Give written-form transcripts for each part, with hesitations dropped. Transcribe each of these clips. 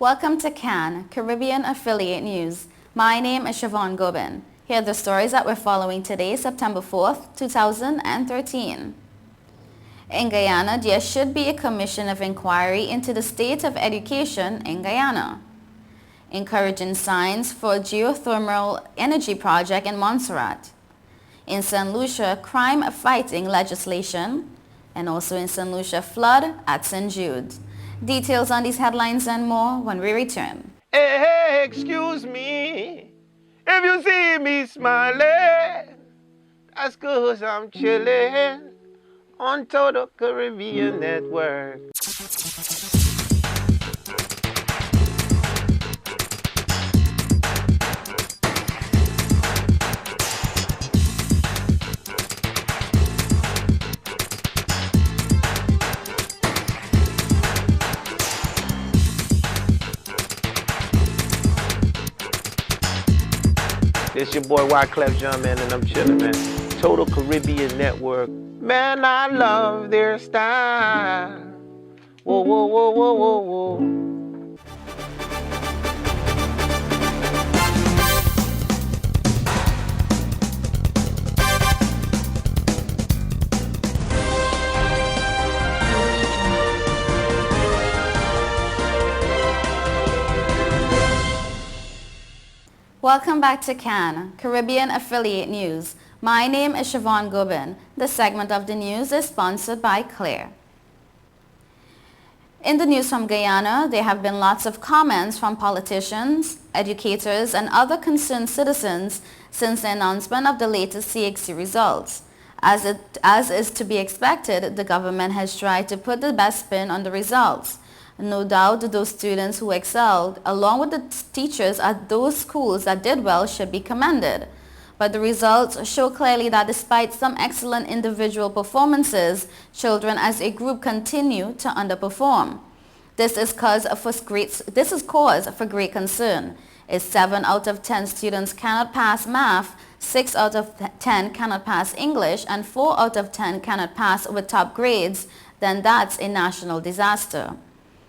Welcome to CAN, Caribbean Affiliate News. My name is Siobhan Gobin. Here are the stories that we're following today, September 4th, 2013. In Guyana, there should be a commission of inquiry into the state of education in Guyana. Encouraging signs for geothermal energy project in Montserrat. In St. Lucia, crime-fighting legislation. And also in St. Lucia, flood at St. Jude. Details on these headlines and more when we return. Hey, excuse me, if you see me smiling, that's 'cause I'm chilling on Total Caribbean Network. It's your boy Wyclef John, man, and I'm chillin', man. Total Caribbean Network. Man, I love their style. Whoa, whoa, whoa, whoa, whoa, whoa. Welcome back to CAN, Caribbean Affiliate News. My name is Siobhan Gobin. This segment of the news is sponsored by Claire. In the news from Guyana, there have been lots of comments from politicians, educators, and other concerned citizens since the announcement of the latest CXC results. As is to be expected, the government has tried to put the best spin on the results. No doubt those students who excelled, along with the teachers at those schools that did well, should be commended. But the results show clearly that despite some excellent individual performances, children as a group continue to underperform. This is cause for great concern. If 7 out of 10 students cannot pass math, 6 out of 10 cannot pass English, and 4 out of 10 cannot pass with top grades, then that's a national disaster.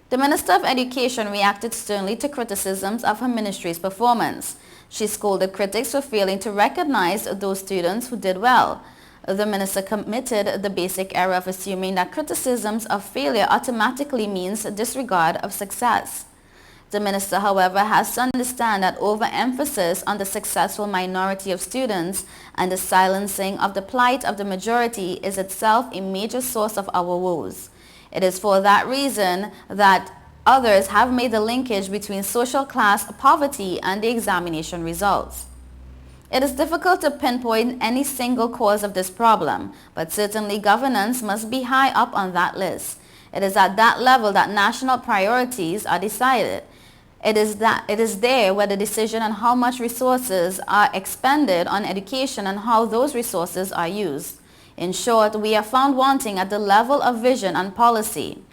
The Minister of Education reacted sternly to criticisms of her ministry's performance. She scolded critics for failing to recognize those students who did well. The minister committed the basic error of assuming that criticisms of failure automatically means disregard of success. The minister, however, has to understand that overemphasis on the successful minority of students and the silencing of the plight of the majority is itself a major source of our woes. It is for that reason that others have made the linkage between social class poverty and the examination results. It is difficult to pinpoint any single cause of this problem, but certainly governance must be high up on that list. It is at that level that national priorities are decided. It is there where the decision on how much resources are expended on education and how those resources are used. In short, we are found wanting at the level of vision and policy.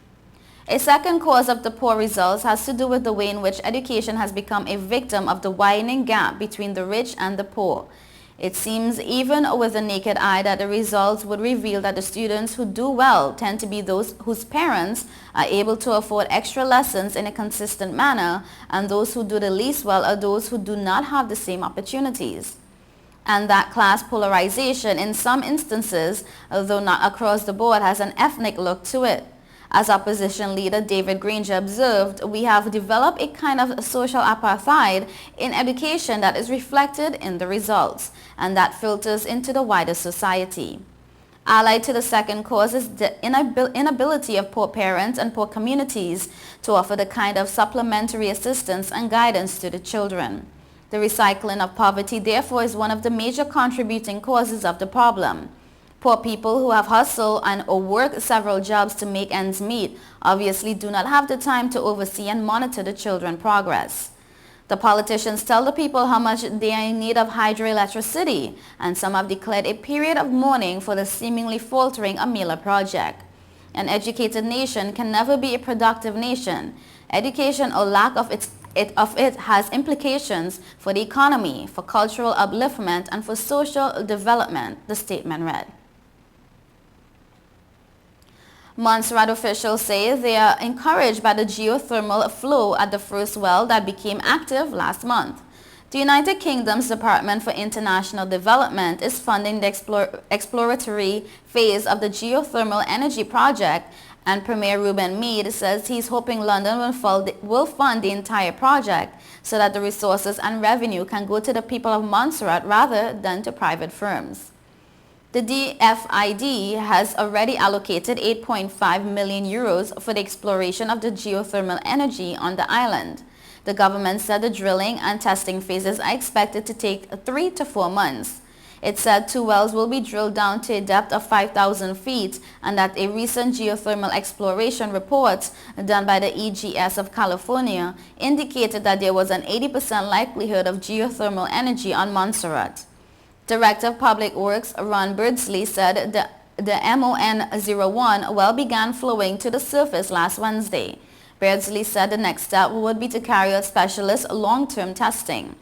A second cause of the poor results has to do with the way in which education has become a victim of the widening gap between the rich and the poor. It seems even with the naked eye that the results would reveal that the students who do well tend to be those whose parents are able to afford extra lessons in a consistent manner, and those who do the least well are those who do not have the same opportunities. And that class polarization in some instances, although not across the board, has an ethnic look to it. As opposition leader David Granger observed, we have developed a kind of social apartheid in education that is reflected in the results, and that filters into the wider society. Allied to the second cause is the inability of poor parents and poor communities to offer the kind of supplementary assistance and guidance to the children. The recycling of poverty, therefore, is one of the major contributing causes of the problem. Poor people who have hustled and or worked several jobs to make ends meet obviously do not have the time to oversee and monitor the children's progress. The politicians tell the people how much they are in need of hydroelectricity, and some have declared a period of mourning for the seemingly faltering Amila project. An educated nation can never be a productive nation. Education or lack of it has implications for the economy, for cultural upliftment, and for social development, the statement read. Montserrat officials say they are encouraged by the geothermal flow at the first well that became active last month. The United Kingdom's Department for International Development is funding the exploratory phase of the geothermal energy project, and Premier Ruben Meade says he's hoping London will fund the entire project so that the resources and revenue can go to the people of Montserrat rather than to private firms. The DFID has already allocated 8.5 million euros for the exploration of the geothermal energy on the island. The government said the drilling and testing phases are expected to take 3 to 4 months. It said 2 wells will be drilled down to a depth of 5,000 feet and that a recent geothermal exploration report done by the EGS of California indicated that there was an 80% likelihood of geothermal energy on Montserrat. Director of Public Works Ron Birdsley said the MON-01 well began flowing to the surface last Wednesday. Beardsley said the next step would be to carry out specialist long-term testing.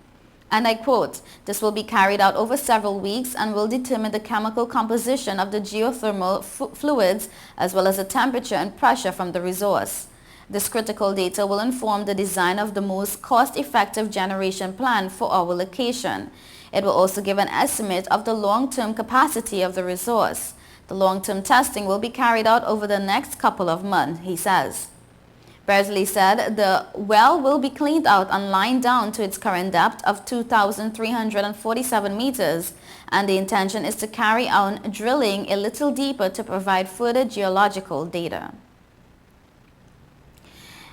And I quote, "This will be carried out over several weeks and will determine the chemical composition of the geothermal fluids as well as the temperature and pressure from the resource. This critical data will inform the design of the most cost-effective generation plan for our location. It will also give an estimate of the long-term capacity of the resource. The long-term testing will be carried out over the next couple of months," he says. Beardsley said the well will be cleaned out and lined down to its current depth of 2,347 meters, and the intention is to carry on drilling a little deeper to provide further geological data.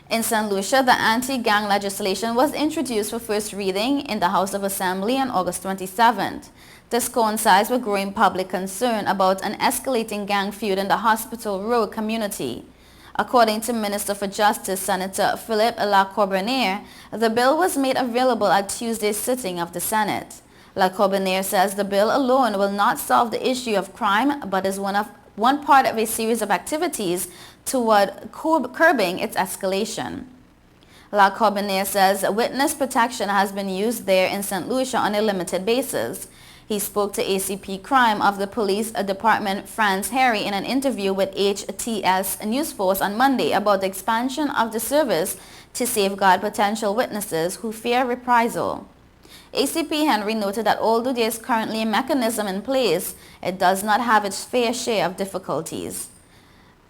In St. Lucia, the anti-gang legislation was introduced for first reading in the House of Assembly on August 27th. This coincides with growing public concern about an escalating gang feud in the Hospital Row community. According to Minister for Justice, Senator Philippe Lacorbiniere, the bill was made available at Tuesday's sitting of the Senate. Lacorbiniere says the bill alone will not solve the issue of crime, but is one part of a series of activities toward curbing its escalation. Lacorbiniere says witness protection has been used there in St. Lucia on a limited basis. He spoke to ACP Crime of the Police Department Franz Harry in an interview with HTS News Force on Monday about the expansion of the service to safeguard potential witnesses who fear reprisal. ACP Henry noted that although there is currently a mechanism in place, it does not have its fair share of difficulties.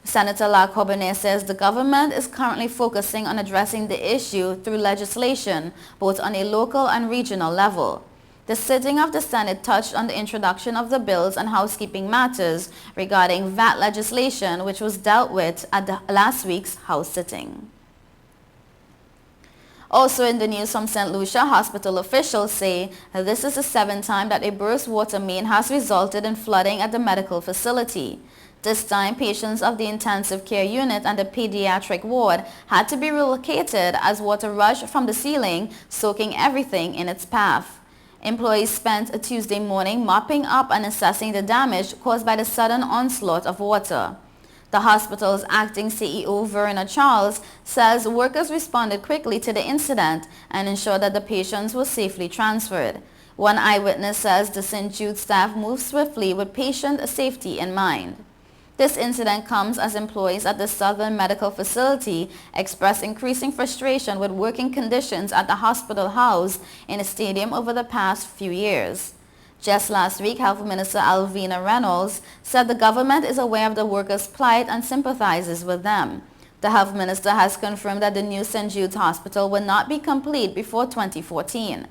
Senator Lacorbiniere says the government is currently focusing on addressing the issue through legislation, both on a local and regional level. The sitting of the Senate touched on the introduction of the bills and housekeeping matters regarding VAT legislation, which was dealt with at last week's House sitting. Also in the news from St. Lucia, hospital officials say this is the 7th time that a burst water main has resulted in flooding at the medical facility. This time, patients of the intensive care unit and the pediatric ward had to be relocated as water rushed from the ceiling, soaking everything in its path. Employees spent a Tuesday morning mopping up and assessing the damage caused by the sudden onslaught of water. The hospital's acting CEO, Verena Charles, says workers responded quickly to the incident and ensured that the patients were safely transferred. One eyewitness says the St. Jude staff moved swiftly with patient safety in mind. This incident comes as employees at the Southern Medical Facility express increasing frustration with working conditions at the hospital housed in a stadium over the past few years. Just last week, Health Minister Alvina Reynolds said the government is aware of the workers' plight and sympathizes with them. The Health Minister has confirmed that the new St. Jude's Hospital will not be complete before 2014.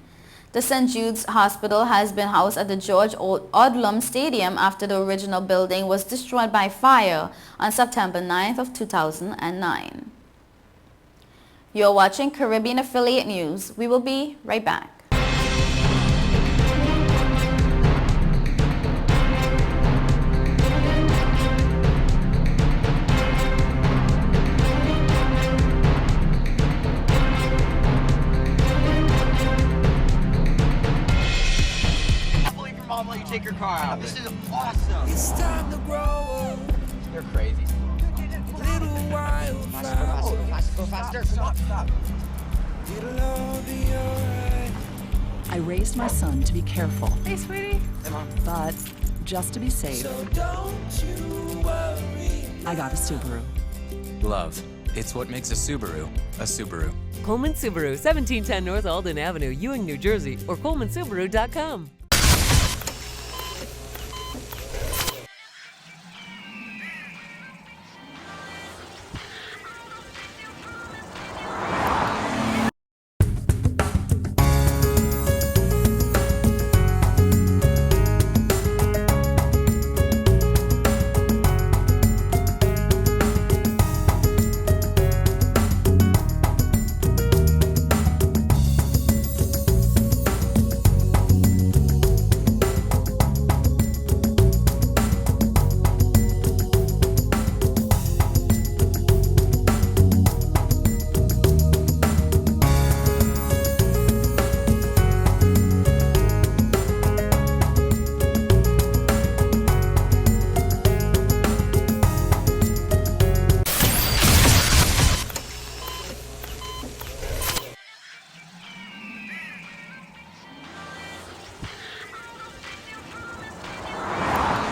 The St. Jude's Hospital has been housed at the George Odlum Stadium after the original building was destroyed by fire on September 9th of 2009. You're watching Caribbean Affiliate News. We will be right back. Take your car out. This is awesome. It's time to grow up. You're crazy. Little while Go faster. Stop. It'll all be alright. I raised my son to be careful, Hey, sweetie. Hey, Mom. but just to be safe. So don't you worry. I got a Subaru. Love. It's what makes a Subaru a Subaru. Coleman Subaru, 1710 North Alden Avenue, Ewing, New Jersey, or colemansubaru.com.